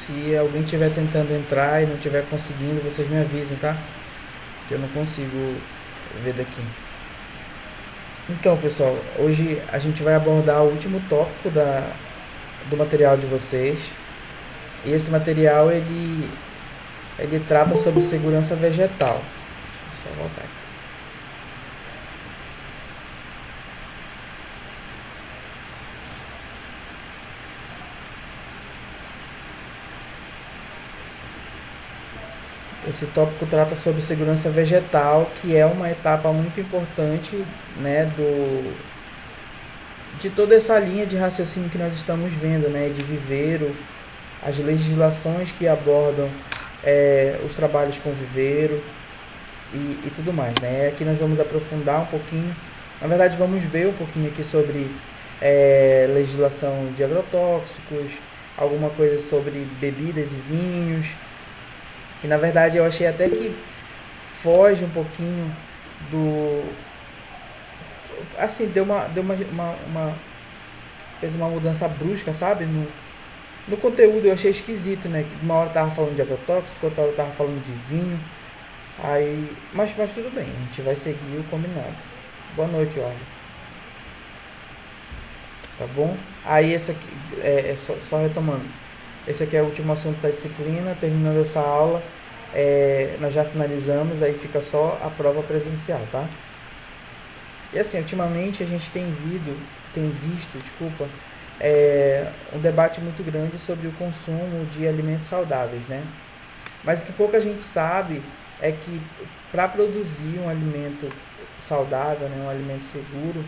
Se alguém estiver tentando entrar e não estiver conseguindo, vocês me avisem, tá? Que eu não consigo ver daqui. Então, pessoal, hoje a gente vai abordar o último tópico do material de vocês. E esse material ele trata sobre segurança vegetal. Deixa eu só voltar aqui. Esse tópico trata sobre segurança vegetal, que é uma etapa muito importante, né, de toda essa linha de raciocínio que nós estamos vendo, né, de viveiro, as legislações que abordam os trabalhos com viveiro e tudo mais, né. Aqui nós vamos aprofundar um pouquinho, na verdade vamos ver um pouquinho aqui sobre legislação de agrotóxicos, alguma coisa sobre bebidas e vinhos, que na verdade eu achei até que foge um pouquinho do... Assim, fez uma mudança brusca, sabe? No conteúdo eu achei esquisito, né? Que uma hora tava falando de agrotóxico, outra hora tava falando de vinho. Aí, mas tudo bem, a gente vai seguir o combinado. Boa noite, Orla. Tá bom? Aí esse aqui, só retomando. Esse aqui é o último assunto da disciplina. Terminando essa aula, nós já finalizamos, aí fica só a prova presencial, tá? E assim, ultimamente a gente tem visto, um debate muito grande sobre o consumo de alimentos saudáveis, né? Mas o que pouca gente sabe é que para produzir um alimento saudável, né, um alimento seguro,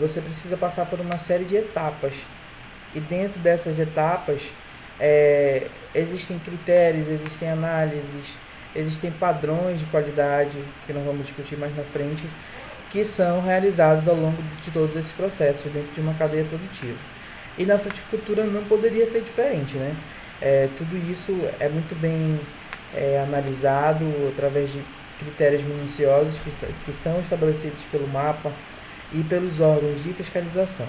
você precisa passar por uma série de etapas. E dentro dessas etapas, existem critérios, existem análises, existem padrões de qualidade, que nós vamos discutir mais na frente, que são realizados ao longo de todos esses processos dentro de uma cadeia produtiva. E na fruticultura não poderia ser diferente, né? Tudo isso é muito bem analisado através de critérios minuciosos que são estabelecidos pelo MAPA e pelos órgãos de fiscalização,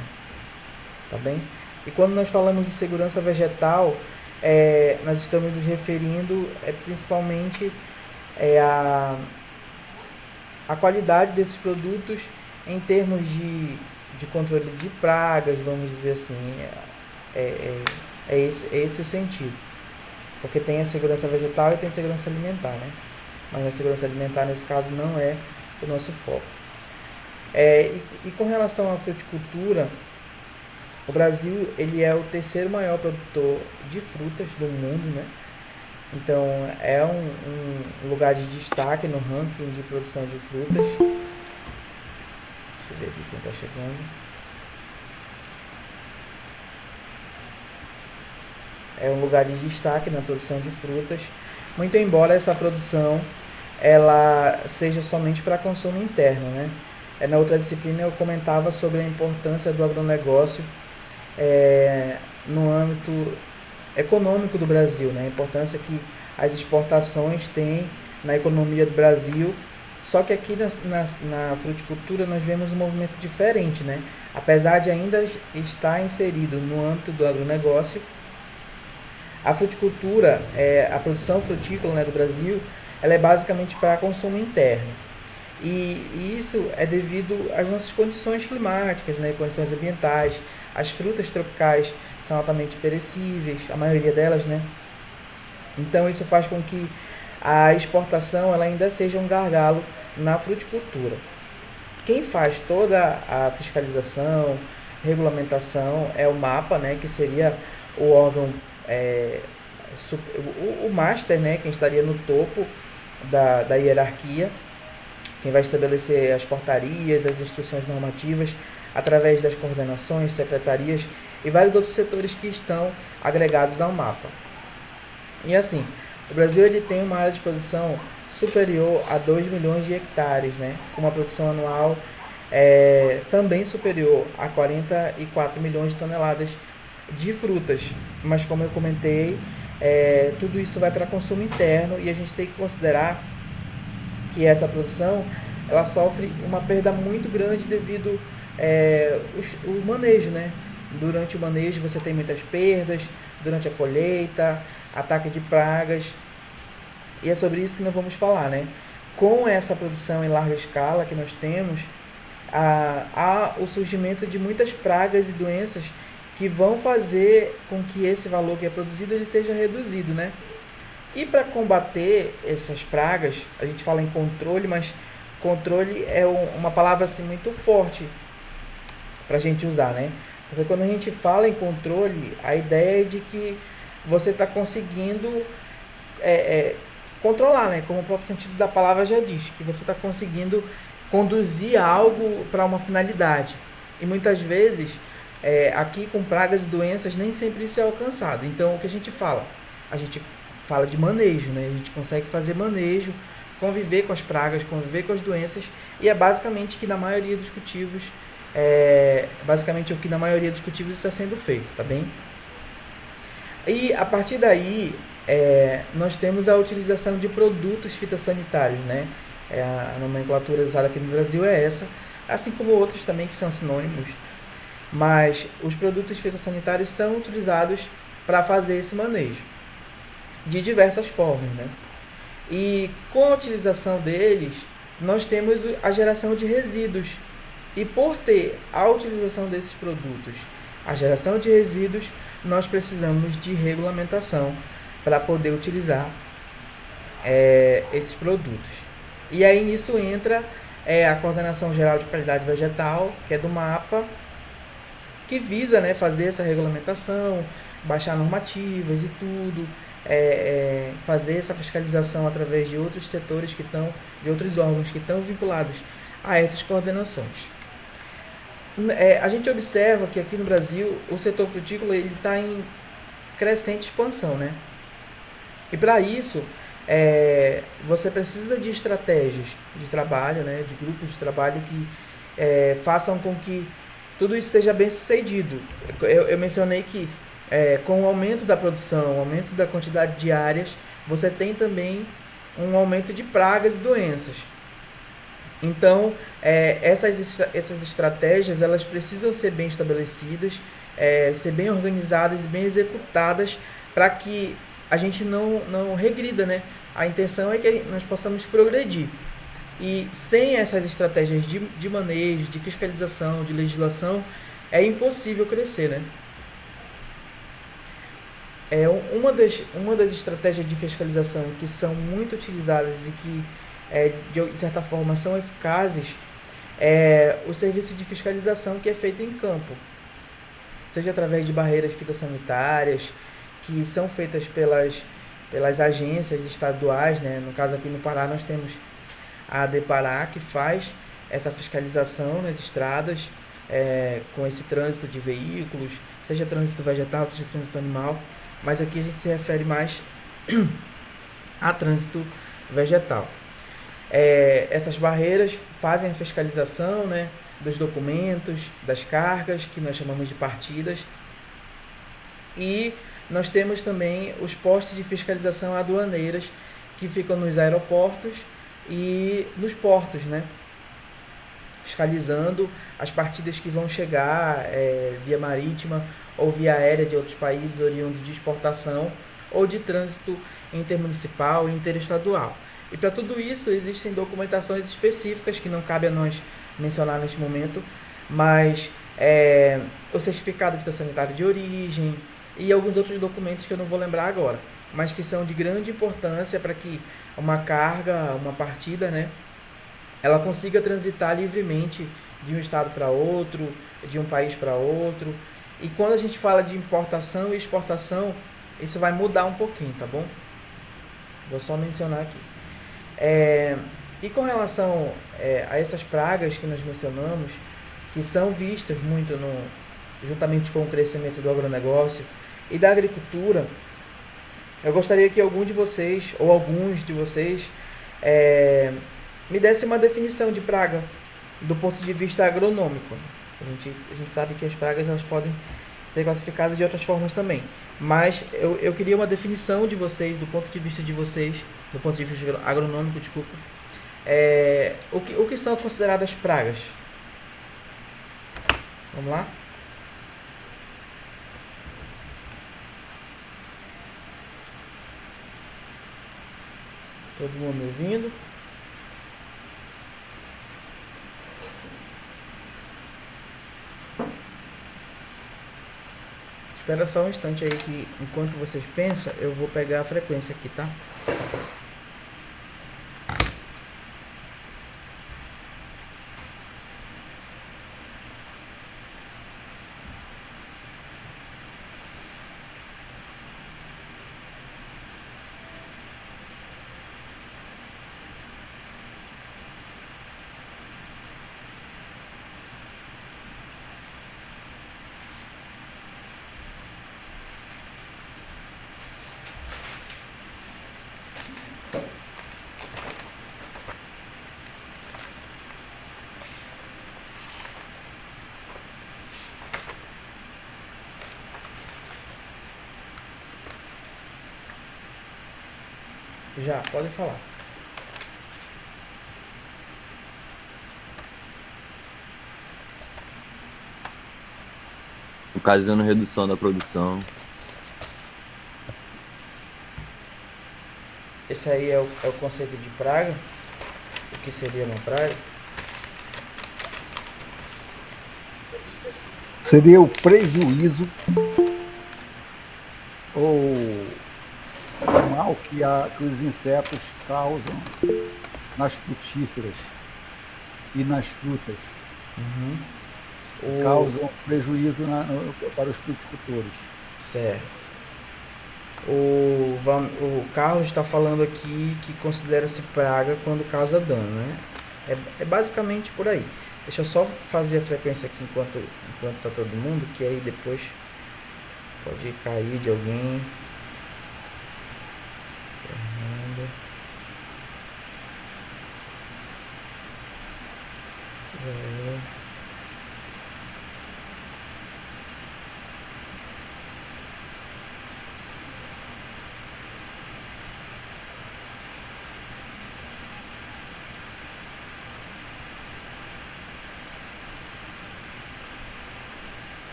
tá bem? E quando nós falamos de segurança vegetal, nós estamos nos referindo principalmente a qualidade desses produtos em termos de controle de pragas, vamos dizer assim. Esse o sentido. Porque tem a segurança vegetal e tem a segurança alimentar, né? Mas a segurança alimentar, nesse caso, não é o nosso foco. E com relação à fruticultura, o Brasil ele é o terceiro maior produtor de frutas do mundo, né? Então é um lugar de destaque no ranking de produção de frutas. Deixa eu ver aqui quem está chegando. É um lugar de destaque na produção de frutas, muito embora essa produção ela seja somente para consumo interno, né? Na outra disciplina eu comentava sobre a importância do agronegócio no âmbito econômico do Brasil, né? A importância que as exportações têm na economia do Brasil. Só que aqui na fruticultura nós vemos um movimento diferente, né? Apesar de ainda estar inserido no âmbito do agronegócio, a fruticultura, a produção frutícola, né, do Brasil, ela é basicamente para consumo interno. E isso é devido às nossas condições climáticas, né, condições ambientais. As frutas tropicais são altamente perecíveis, a maioria delas, né? Então isso faz com que a exportação ela ainda seja um gargalo na fruticultura. Quem faz toda a fiscalização, regulamentação é o MAPA, né, que seria o órgão, o master, né, quem estaria no topo da hierarquia, quem vai estabelecer as portarias, as instruções normativas, através das coordenações, secretarias e vários outros setores que estão agregados ao MAPA. E assim, o Brasil ele tem uma área de produção superior a 2 milhões de hectares, né, com uma produção anual também superior a 44 milhões de toneladas de frutas. Mas como eu comentei, tudo isso vai para consumo interno e a gente tem que considerar que essa produção ela sofre uma perda muito grande devido o manejo, né? durante o manejo você tem muitas perdas, durante a colheita, ataque de pragas, e é sobre isso que nós vamos falar, né? Com essa produção em larga escala que nós temos, há o surgimento de muitas pragas e doenças que vão fazer com que esse valor que é produzido ele seja reduzido, né? E para combater essas pragas, a gente fala em controle, mas controle é uma palavra assim muito forte para a gente usar, né? Porque quando a gente fala em controle, a ideia é de que você está conseguindo controlar, né? Como o próprio sentido da palavra já diz, que você está conseguindo conduzir algo para uma finalidade. E muitas vezes, aqui com pragas e doenças, nem sempre isso é alcançado. Então, o que a gente fala? A gente fala de manejo, né? A gente consegue fazer manejo, conviver com as pragas, conviver com as doenças, e é basicamente que na maioria dos cultivos, basicamente o que na maioria dos cultivos está sendo feito, tá bem? E a partir daí, nós temos a utilização de produtos fitossanitários, né? A nomenclatura usada aqui no Brasil é essa, assim como outros também que são sinônimos, mas os produtos fitossanitários são utilizados para fazer esse manejo de diversas formas, né? E com a utilização deles, nós temos a geração de resíduos. E por ter a utilização desses produtos, a geração de resíduos, nós precisamos de regulamentação para poder utilizar esses produtos. E aí nisso entra a Coordenação Geral de Qualidade Vegetal, que é do MAPA, que visa, né, fazer essa regulamentação, baixar normativas e tudo, fazer essa fiscalização através de outros setores de outros órgãos que estão vinculados a essas coordenações. A gente observa que aqui no Brasil o setor frutícola está em crescente expansão, né? E para isso você precisa de estratégias de trabalho, né, de grupos de trabalho que façam com que tudo isso seja bem sucedido. Eu mencionei que com o aumento da produção, o aumento da quantidade de áreas, você tem também um aumento de pragas e doenças. Então, essas estratégias elas precisam ser bem estabelecidas, ser bem organizadas e bem executadas para que a gente não regrida, né? A intenção é que nós possamos progredir. E sem essas estratégias de manejo, de fiscalização, de legislação, é impossível crescer, né? Uma das estratégias de fiscalização que são muito utilizadas e que, de certa forma, são eficazes é o serviço de fiscalização que é feito em campo, seja através de barreiras fitossanitárias, que são feitas pelas agências estaduais, né? No caso aqui no Pará nós temos a ADEPARÁ, que faz essa fiscalização nas estradas, com esse trânsito de veículos, seja trânsito vegetal, seja trânsito animal, mas aqui a gente se refere mais a trânsito vegetal. Essas barreiras fazem a fiscalização, né, dos documentos, das cargas, que nós chamamos de partidas, e nós temos também os postos de fiscalização aduaneiras que ficam nos aeroportos e nos portos, né, fiscalizando as partidas que vão chegar via marítima ou via aérea de outros países oriundos de exportação ou de trânsito intermunicipal e interestadual. E para tudo isso existem documentações específicas que não cabe a nós mencionar neste momento, mas o certificado fitossanitário de origem e alguns outros documentos que eu não vou lembrar agora, mas que são de grande importância para que uma carga, uma partida, né, ela consiga transitar livremente de um estado para outro, de um país para outro. E quando a gente fala de importação e exportação, isso vai mudar um pouquinho, tá bom? Vou só mencionar aqui. E com relação a essas pragas que nós mencionamos, que são vistas muito juntamente com o crescimento do agronegócio e da agricultura, eu gostaria que algum de vocês, ou alguns de vocês, me dessem uma definição de praga do ponto de vista agronômico. A gente sabe que as pragas elas podem ser classificadas de outras formas também, mas eu queria uma definição de vocês, do ponto de vista de vocês, do ponto de vista agronômico, desculpa, o que são consideradas pragas? Vamos lá? Todo mundo me ouvindo? Espera só um instante aí que enquanto vocês pensam, eu vou pegar a frequência aqui, tá? Já, pode falar. Ocasionando redução da produção. Esse aí é o conceito de praga? O que seria uma praga? Seria o prejuízo ou o mal que os insetos causam nas frutíferas e nas frutas. Causam prejuízo para os fruticultores. Certo. O Carlos está falando aqui que considera-se praga quando causa dano, né? É basicamente por aí. Deixa eu só fazer a frequência aqui enquanto tá todo mundo, que aí depois pode cair de alguém. Fernanda.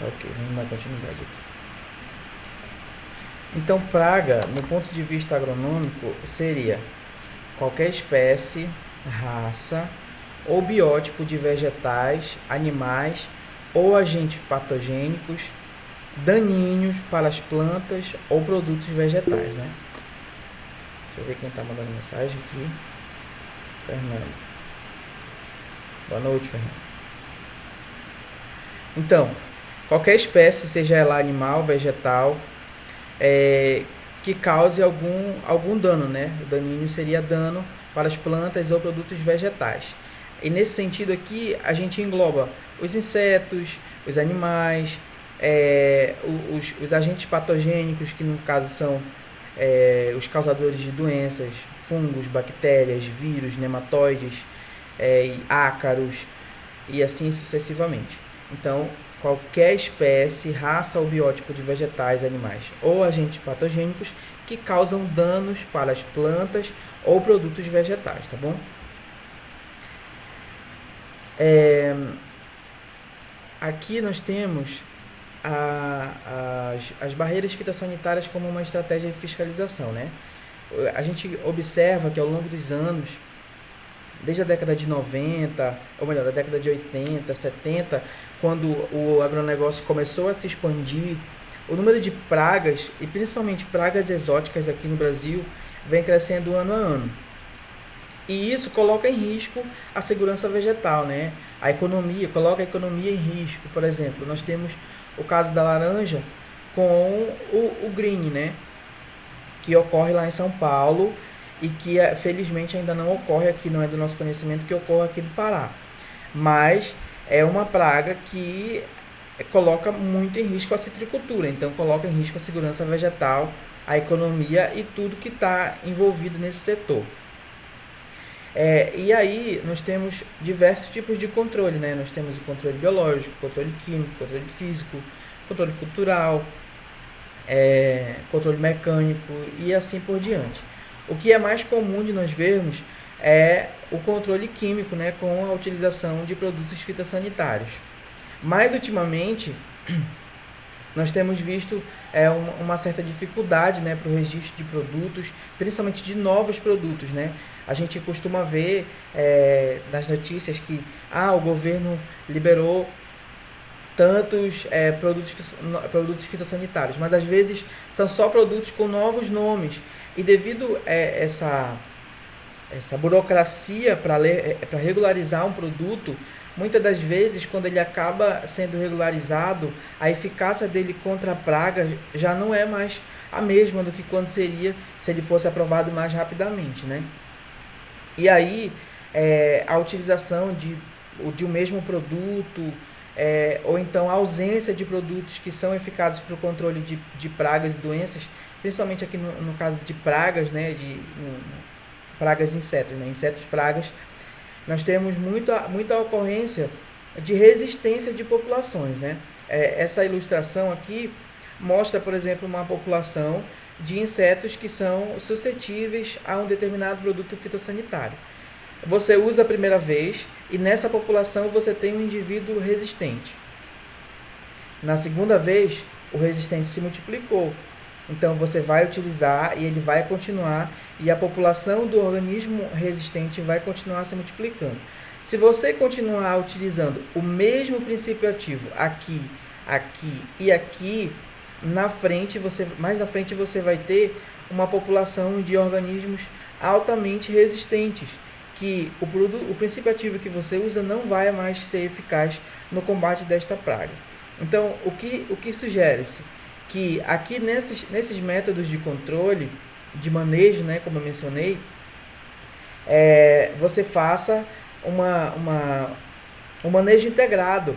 Ok, vamos dar continuidade aqui. Então, praga, no ponto de vista agronômico, seria qualquer espécie, raça ou biótipo de vegetais, animais ou agentes patogênicos daninhos para as plantas ou produtos vegetais, né? Deixa eu ver quem está mandando mensagem aqui. Fernando. Boa noite, Fernando. Então, qualquer espécie, seja ela animal, vegetal, que cause algum dano, né? O daninho seria dano para as plantas ou produtos vegetais. E nesse sentido aqui, a gente engloba os insetos, os animais, os agentes patogênicos, que no caso são os causadores de doenças, fungos, bactérias, vírus, nematóides, ácaros e assim sucessivamente. Então, qualquer espécie, raça ou biótipo de vegetais, animais ou agentes patogênicos que causam danos para as plantas ou produtos vegetais, tá bom? Aqui nós temos as barreiras fitossanitárias como uma estratégia de fiscalização, né? A gente observa que ao longo dos anos, desde a década de 90, ou melhor, da década de 80, 70, quando o agronegócio começou a se expandir, o número de pragas, e principalmente pragas exóticas aqui no Brasil, vem crescendo ano a ano. E isso coloca em risco a segurança vegetal, né? A economia, coloca a economia em risco. Por exemplo, nós temos o caso da laranja com o green, né? Que ocorre lá em São Paulo e que felizmente ainda não ocorre aqui, não é do nosso conhecimento que ocorre aqui do Pará. Mas é uma praga que coloca muito em risco a citricultura, então coloca em risco a segurança vegetal, a economia e tudo que está envolvido nesse setor. E aí nós temos diversos tipos de controle, né? Nós temos o controle biológico, controle químico, controle físico, controle cultural, controle mecânico e assim por diante. O que é mais comum de nós vermos é o controle químico, né, com a utilização de produtos fitossanitários. Mas ultimamente nós temos visto uma certa dificuldade, né, para o registro de produtos, principalmente de novos produtos, né? A gente costuma ver nas notícias que o governo liberou tantos produtos fitossanitários, mas às vezes são só produtos com novos nomes. E devido a essa burocracia para regularizar um produto, muitas das vezes, quando ele acaba sendo regularizado, a eficácia dele contra a praga já não é mais a mesma do que quando seria se ele fosse aprovado mais rapidamente, né? E aí, a utilização de um mesmo produto, ou então a ausência de produtos que são eficazes para o controle de pragas e doenças, principalmente aqui no caso de pragas, né, pragas e insetos, né, insetos pragas, nós temos muita ocorrência de resistência de populações, né? Essa ilustração aqui mostra, por exemplo, uma população de insetos que são suscetíveis a um determinado produto fitossanitário. Você usa a primeira vez e nessa população você tem um indivíduo resistente. Na segunda vez, o resistente se multiplicou. Então você vai utilizar e ele vai continuar, e a população do organismo resistente vai continuar se multiplicando. Se você continuar utilizando o mesmo princípio ativo aqui, aqui e aqui, mais na frente você vai ter uma população de organismos altamente resistentes, que o princípio ativo que você usa não vai mais ser eficaz no combate desta praga. Então, o que sugere-se? Que aqui nesses métodos de controle, de manejo, né, como eu mencionei, você faça um manejo integrado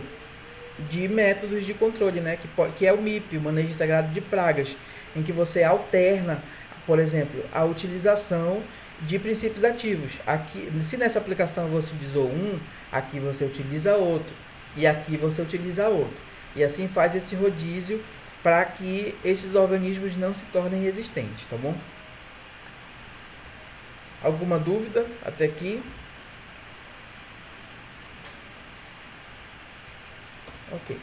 de métodos de controle, né, que é o MIP, o manejo integrado de pragas, em que você alterna, por exemplo, a utilização de princípios ativos. Aqui, se nessa aplicação você utilizou um, aqui você utiliza outro, e aqui você utiliza outro. E assim faz esse rodízio para que esses organismos não se tornem resistentes, tá bom? Alguma dúvida até aqui? Ok.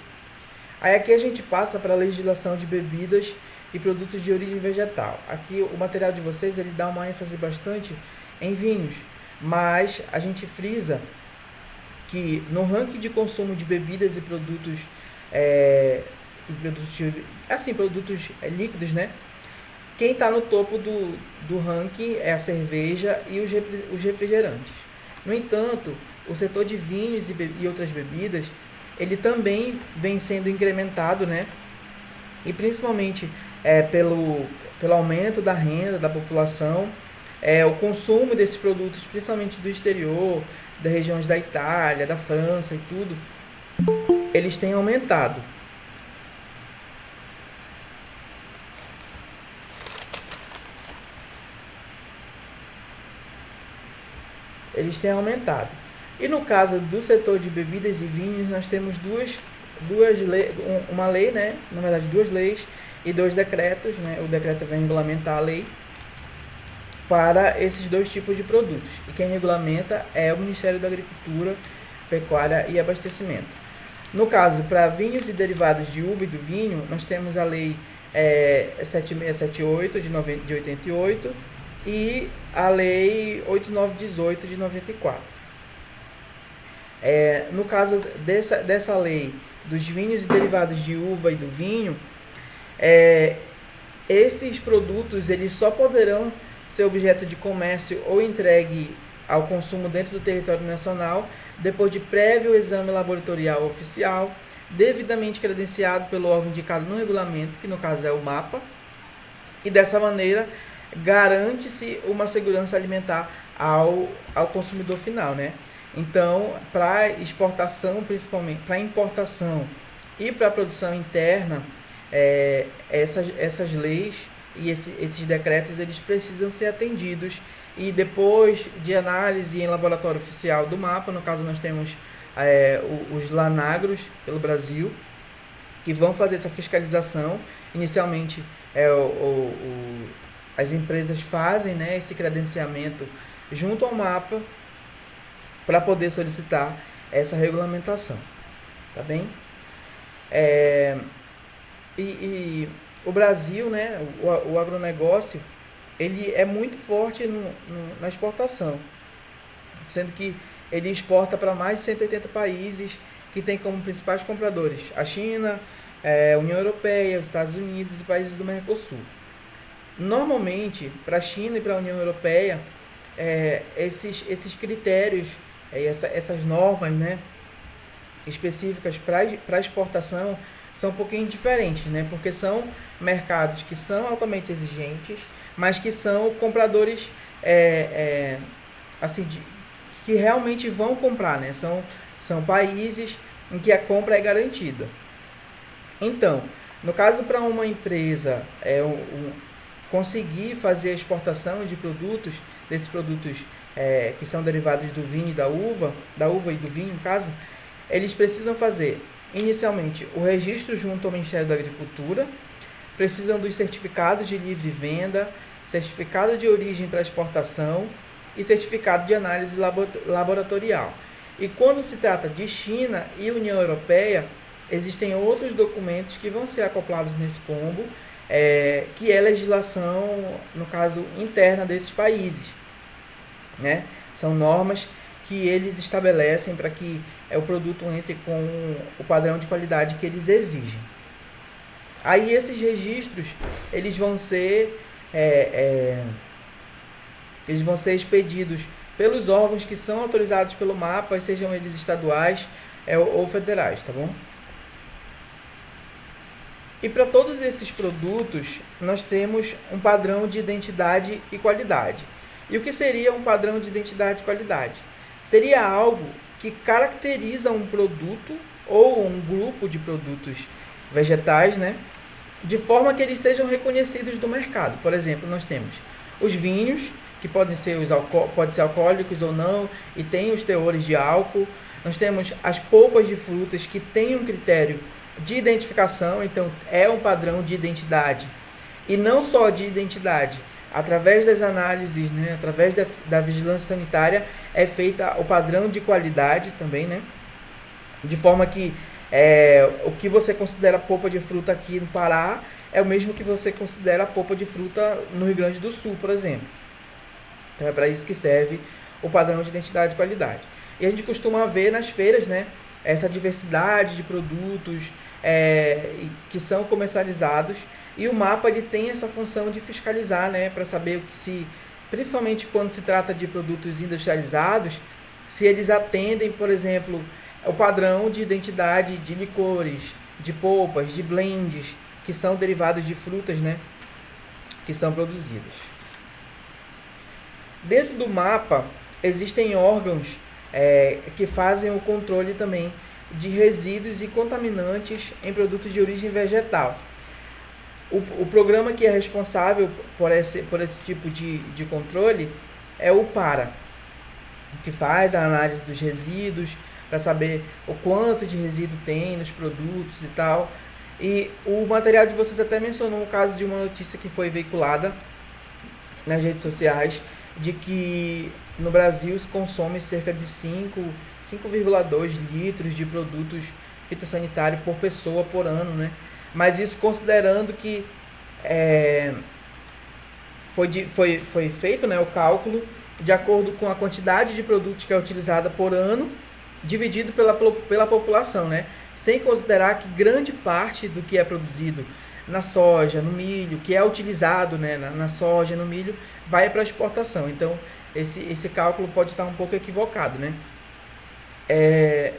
Aí aqui a gente passa para a legislação de bebidas e produtos de origem vegetal. Aqui o material de vocês ele dá uma ênfase bastante em vinhos, mas a gente frisa que no ranking de consumo de bebidas e produtos produtos líquidos, né? Quem está no topo do ranking é a cerveja e os refrigerantes. No entanto, o setor de vinhos e outras bebidas, ele também vem sendo incrementado, né? E principalmente pelo aumento da renda da população, o consumo desses produtos, principalmente do exterior, das regiões da Itália, da França e tudo, eles têm aumentado. Eles têm aumentado. E no caso do setor de bebidas e vinhos, nós temos uma lei, né? Na verdade, 2 leis e 2 decretos, né? O decreto vem regulamentar a lei para esses 2 tipos de produtos. E quem regulamenta é o Ministério da Agricultura, Pecuária e Abastecimento. No caso, para vinhos e derivados de uva e do vinho, nós temos a lei 7678 de 88 e a lei 8918 de 94. No caso dessa lei dos vinhos e derivados de uva e do vinho, esses produtos eles só poderão ser objeto de comércio ou entregue ao consumo dentro do território nacional depois de prévio exame laboratorial oficial, devidamente credenciado pelo órgão indicado no regulamento, que no caso é o MAPA, e dessa maneira garante-se uma segurança alimentar ao consumidor final, né? Então, para exportação, principalmente para importação e para produção interna, essas leis e esses decretos eles precisam ser atendidos, e depois de análise em laboratório oficial do MAPA, no caso nós temos os Lanagros pelo Brasil, que vão fazer essa fiscalização. Inicialmente as empresas fazem, né, esse credenciamento junto ao MAPA para poder solicitar essa regulamentação, tá bem? E o Brasil, né, o agronegócio, ele é muito forte na exportação, sendo que ele exporta para mais de 180 países que tem como principais compradores a China, a União Europeia, os Estados Unidos e países do Mercosul. Normalmente, para a China e para a União Europeia, esses critérios, essas normas, né, específicas para exportação são um pouquinho diferentes, né, porque são mercados que são altamente exigentes, mas que são compradores assim, que realmente vão comprar, né, são países em que a compra é garantida. Então, no caso para uma empresa conseguir fazer a exportação de produtos, desses produtos que são derivados do vinho e da uva e do vinho, no caso, eles precisam fazer, inicialmente, o registro junto ao Ministério da Agricultura, precisam dos certificados de livre venda, certificado de origem para exportação e certificado de análise laboratorial. E quando se trata de China e União Europeia, existem outros documentos que vão ser acoplados nesse pombo, que é legislação, no caso, interna desses países, né? São normas que eles estabelecem para que o produto entre com o padrão de qualidade que eles exigem. Aí esses registros, eles vão ser expedidos pelos órgãos que são autorizados pelo MAPA, sejam eles estaduais ou federais, tá bom? E para todos esses produtos, nós temos um padrão de identidade e qualidade. E o que seria um padrão de identidade e qualidade? Seria algo que caracteriza um produto ou um grupo de produtos vegetais, né, de forma que eles sejam reconhecidos do mercado. Por exemplo, nós temos os vinhos, que podem ser alcoólicos ou não, e tem os teores de álcool. Nós temos as polpas de frutas, que tem um critério de identificação, então é um padrão de identidade. E não só de identidade, através das análises, né, através da vigilância sanitária, é feita o padrão de qualidade também, né? De forma que o que você considera polpa de fruta aqui no Pará é o mesmo que você considera polpa de fruta no Rio Grande do Sul, por exemplo. Então é para isso que serve o padrão de identidade e qualidade. E a gente costuma ver nas feiras, né, essa diversidade de produtos que são comercializados, e o MAPA ele tem essa função de fiscalizar, né, para saber o que principalmente quando se trata de produtos industrializados, se eles atendem, por exemplo, o padrão de identidade de licores, de polpas, de blends, que são derivados de frutas, né, que são produzidas. Dentro do MAPA, existem órgãos que fazem o controle também de resíduos e contaminantes em produtos de origem vegetal. O programa que é responsável por esse tipo de controle é o PARA, que faz a análise dos resíduos, para saber o quanto de resíduo tem nos produtos e tal. E o material de vocês até mencionou o caso de uma notícia que foi veiculada nas redes sociais, de que no Brasil se consome cerca de 5,2 litros de produtos fitossanitários por pessoa por ano, né? Mas isso considerando que foi feito, né, o cálculo de acordo com a quantidade de produtos que é utilizada por ano, dividido pela população, né? Sem considerar que grande parte do que é produzido na soja, no milho, que é utilizado, né, na soja, no milho, vai para exportação. Então, esse cálculo pode estar um pouco equivocado, né?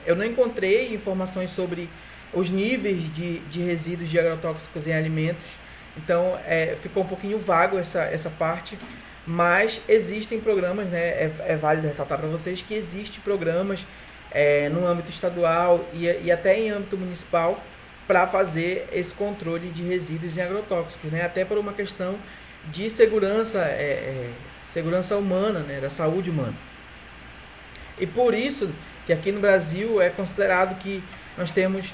Eu não encontrei informações sobre os níveis de resíduos de agrotóxicos em alimentos, então ficou um pouquinho vago essa parte, mas existem programas, né? É válido ressaltar para vocês que existem programas no âmbito estadual e até em âmbito municipal para fazer esse controle de resíduos em agrotóxicos, né? Até por uma questão de segurança humana, né? Da saúde humana. E por isso que aqui no Brasil é considerado que nós temos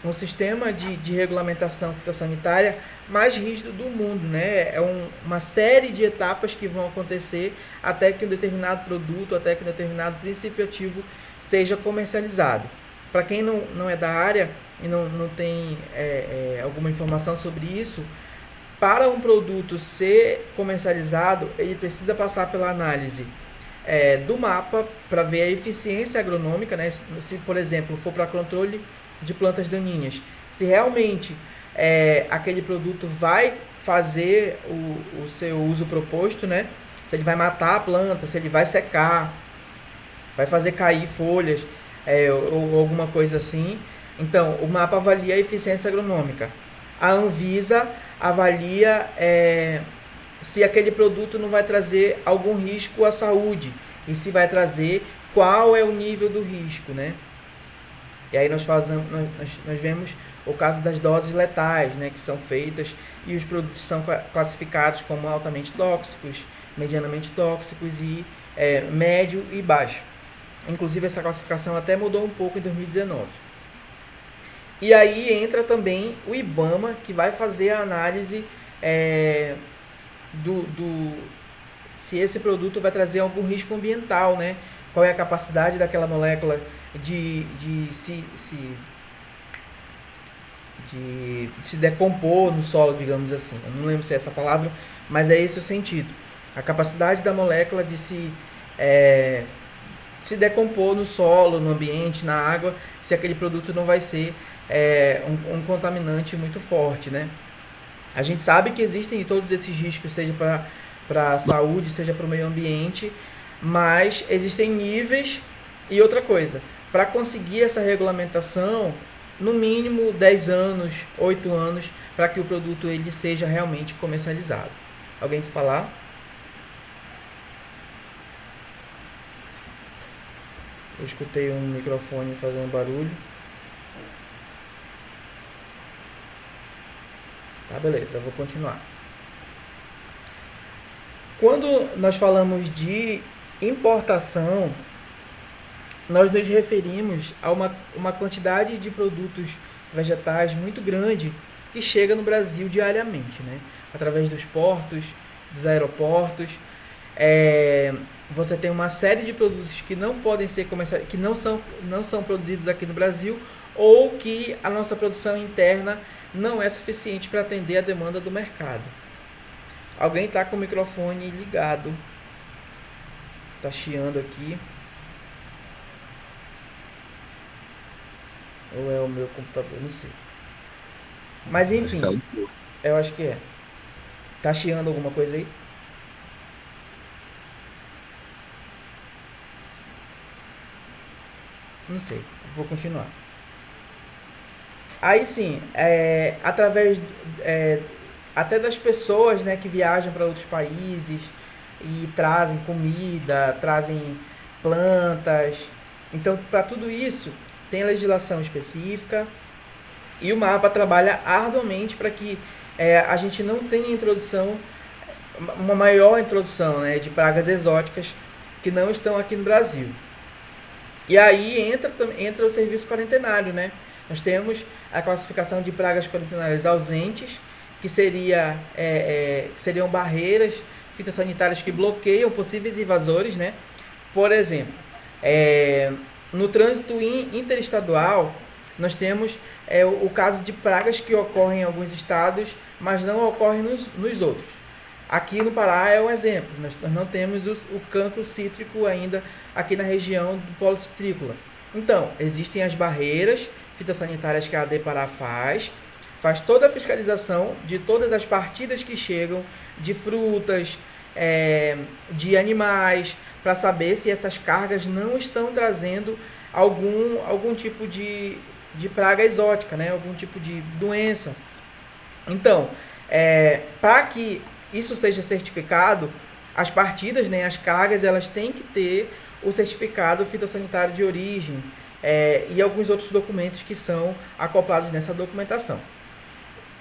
um sistema de regulamentação fitossanitária mais rígido do mundo, né? É uma série de etapas que vão acontecer até que um determinado produto, até que um determinado princípio ativo seja comercializado. Para quem não é da área e não tem alguma informação sobre isso, para um produto ser comercializado, ele precisa passar pela análise do mapa para ver a eficiência agronômica, né? Se, por exemplo, for para controle de plantas daninhas, se realmente aquele produto vai fazer o seu uso proposto, né? Se ele vai matar a planta, se ele vai secar, vai fazer cair folhas, ou alguma coisa assim. Então, o mapa avalia a eficiência agronômica. A Anvisa avalia se aquele produto não vai trazer algum risco à saúde e se vai trazer, qual é o nível do risco, né? E aí nós vemos o caso das doses letais, né, que são feitas e os produtos são classificados como altamente tóxicos, medianamente tóxicos e médio e baixo. Inclusive essa classificação até mudou um pouco em 2019. E aí entra também o IBAMA, que vai fazer a análise se esse produto vai trazer algum risco ambiental, né? Qual é a capacidade daquela molécula de se decompor no solo, digamos assim. Eu não lembro se é essa palavra, mas é esse o sentido. A capacidade da molécula de se decompor no solo, no ambiente, na água, se aquele produto não vai ser um contaminante muito forte, né? A gente sabe que existem todos esses riscos, seja para a saúde, seja para o meio ambiente, mas existem níveis. E outra coisa, para conseguir essa regulamentação, no mínimo 10 anos, 8 anos, para que o produto ele seja realmente comercializado. Alguém quer falar? Eu escutei um microfone fazendo barulho. Tá, beleza, eu vou continuar. Quando nós falamos de importação, nós nos referimos a uma quantidade de produtos vegetais muito grande que chega no Brasil diariamente, né? Através dos portos, dos aeroportos. Você tem uma série de produtos que não podem ser comercializados, que não são produzidos aqui no Brasil, ou que a nossa produção interna não é suficiente para atender a demanda do mercado. Alguém está com o microfone ligado. Está chiando aqui. Ou é o meu computador, não sei. Mas enfim, eu acho que é. Tá chiando alguma coisa aí? Não sei, vou continuar. Aí sim, através até das pessoas, né, que viajam para outros países e trazem comida, trazem plantas. Então, para tudo isso, tem legislação específica e o MAPA trabalha arduamente para que a gente não tenha uma maior introdução, né, de pragas exóticas que não estão aqui no Brasil. E aí entra o serviço quarentenário, né? Nós temos a classificação de pragas quarentenárias ausentes, que seriam barreiras fitossanitárias que bloqueiam possíveis invasores, né? Por exemplo, no trânsito interestadual, nós temos o caso de pragas que ocorrem em alguns estados, mas não ocorrem nos outros. Aqui no Pará é um exemplo. Nós não temos o cancro cítrico ainda aqui na região do polo citrícola. Então, existem as barreiras fitossanitárias que a AD Pará faz toda a fiscalização de todas as partidas que chegam de frutas, de animais, para saber se essas cargas não estão trazendo algum tipo de praga exótica, né? Algum tipo de doença. Então, para que isso seja certificado, as partidas, né, as cargas, elas têm que ter o certificado fitossanitário de origem e alguns outros documentos que são acoplados nessa documentação.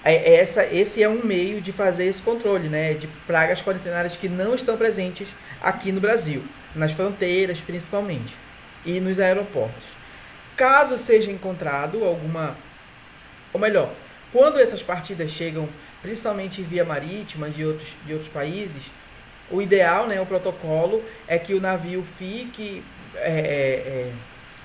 Esse é um meio de fazer esse controle, né, de pragas quarentenárias que não estão presentes aqui no Brasil, nas fronteiras principalmente, e nos aeroportos. Caso seja encontrado quando essas partidas chegam principalmente via marítima de outros países, o ideal, né, o protocolo, é que o navio fique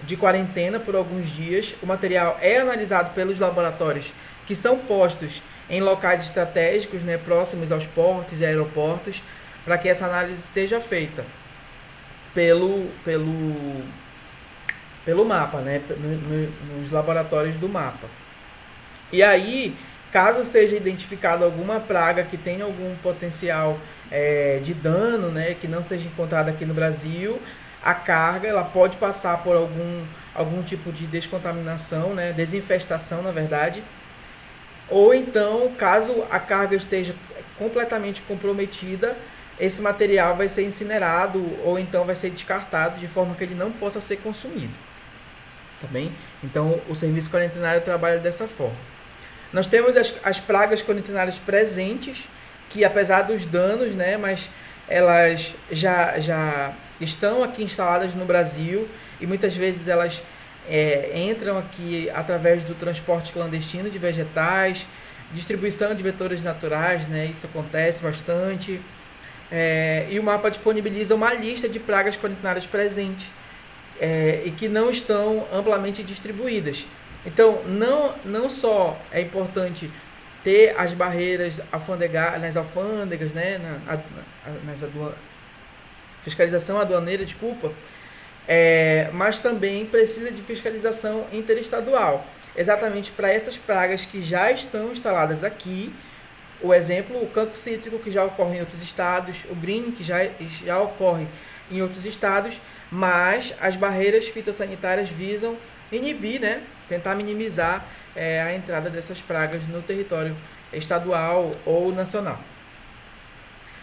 de quarentena por alguns dias. O material é analisado pelos laboratórios que são postos em locais estratégicos, né, próximos aos portos e aeroportos, para que essa análise seja feita pelo mapa, né, nos laboratórios do mapa. E aí, caso seja identificado alguma praga que tenha algum potencial de dano, né, que não seja encontrada aqui no Brasil, a carga ela pode passar por algum tipo de descontaminação, né, desinfestação, na verdade. Ou então, caso a carga esteja completamente comprometida, esse material vai ser incinerado ou então vai ser descartado de forma que ele não possa ser consumido. Tá bem? Então, o serviço quarentenário trabalha dessa forma. Nós temos as pragas quarentenárias presentes, que apesar dos danos, né, mas elas já estão aqui instaladas no Brasil e muitas vezes elas entram aqui através do transporte clandestino de vegetais, distribuição de vetores naturais, né, isso acontece bastante. E o mapa disponibiliza uma lista de pragas quarentenárias presentes e que não estão amplamente distribuídas. Então, não só é importante ter as barreiras nas alfândegas, né, fiscalização aduaneira, mas também precisa de fiscalização interestadual, exatamente para essas pragas que já estão instaladas aqui. O exemplo, o cancro cítrico, que já ocorre em outros estados, o green, que já ocorre em outros estados, mas as barreiras fitossanitárias visam inibir, né, tentar minimizar a entrada dessas pragas no território estadual ou nacional.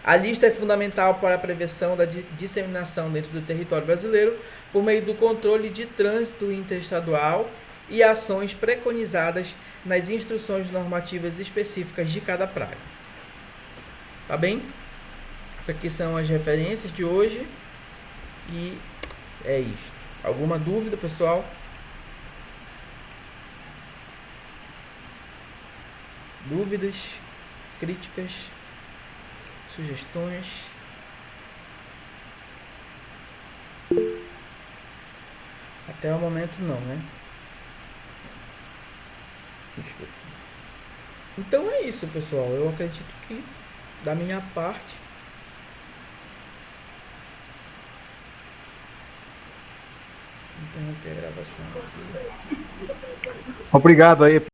A lista é fundamental para a prevenção da disseminação dentro do território brasileiro por meio do controle de trânsito interestadual e ações preconizadas nas instruções normativas específicas de cada praga. Tá bem? Essas aqui são as referências de hoje e é isto. Alguma dúvida, pessoal? Dúvidas, críticas, sugestões? Até o momento não, né? Então é isso, pessoal. Eu acredito que da minha parte interromper a gravação aqui. Obrigado aí.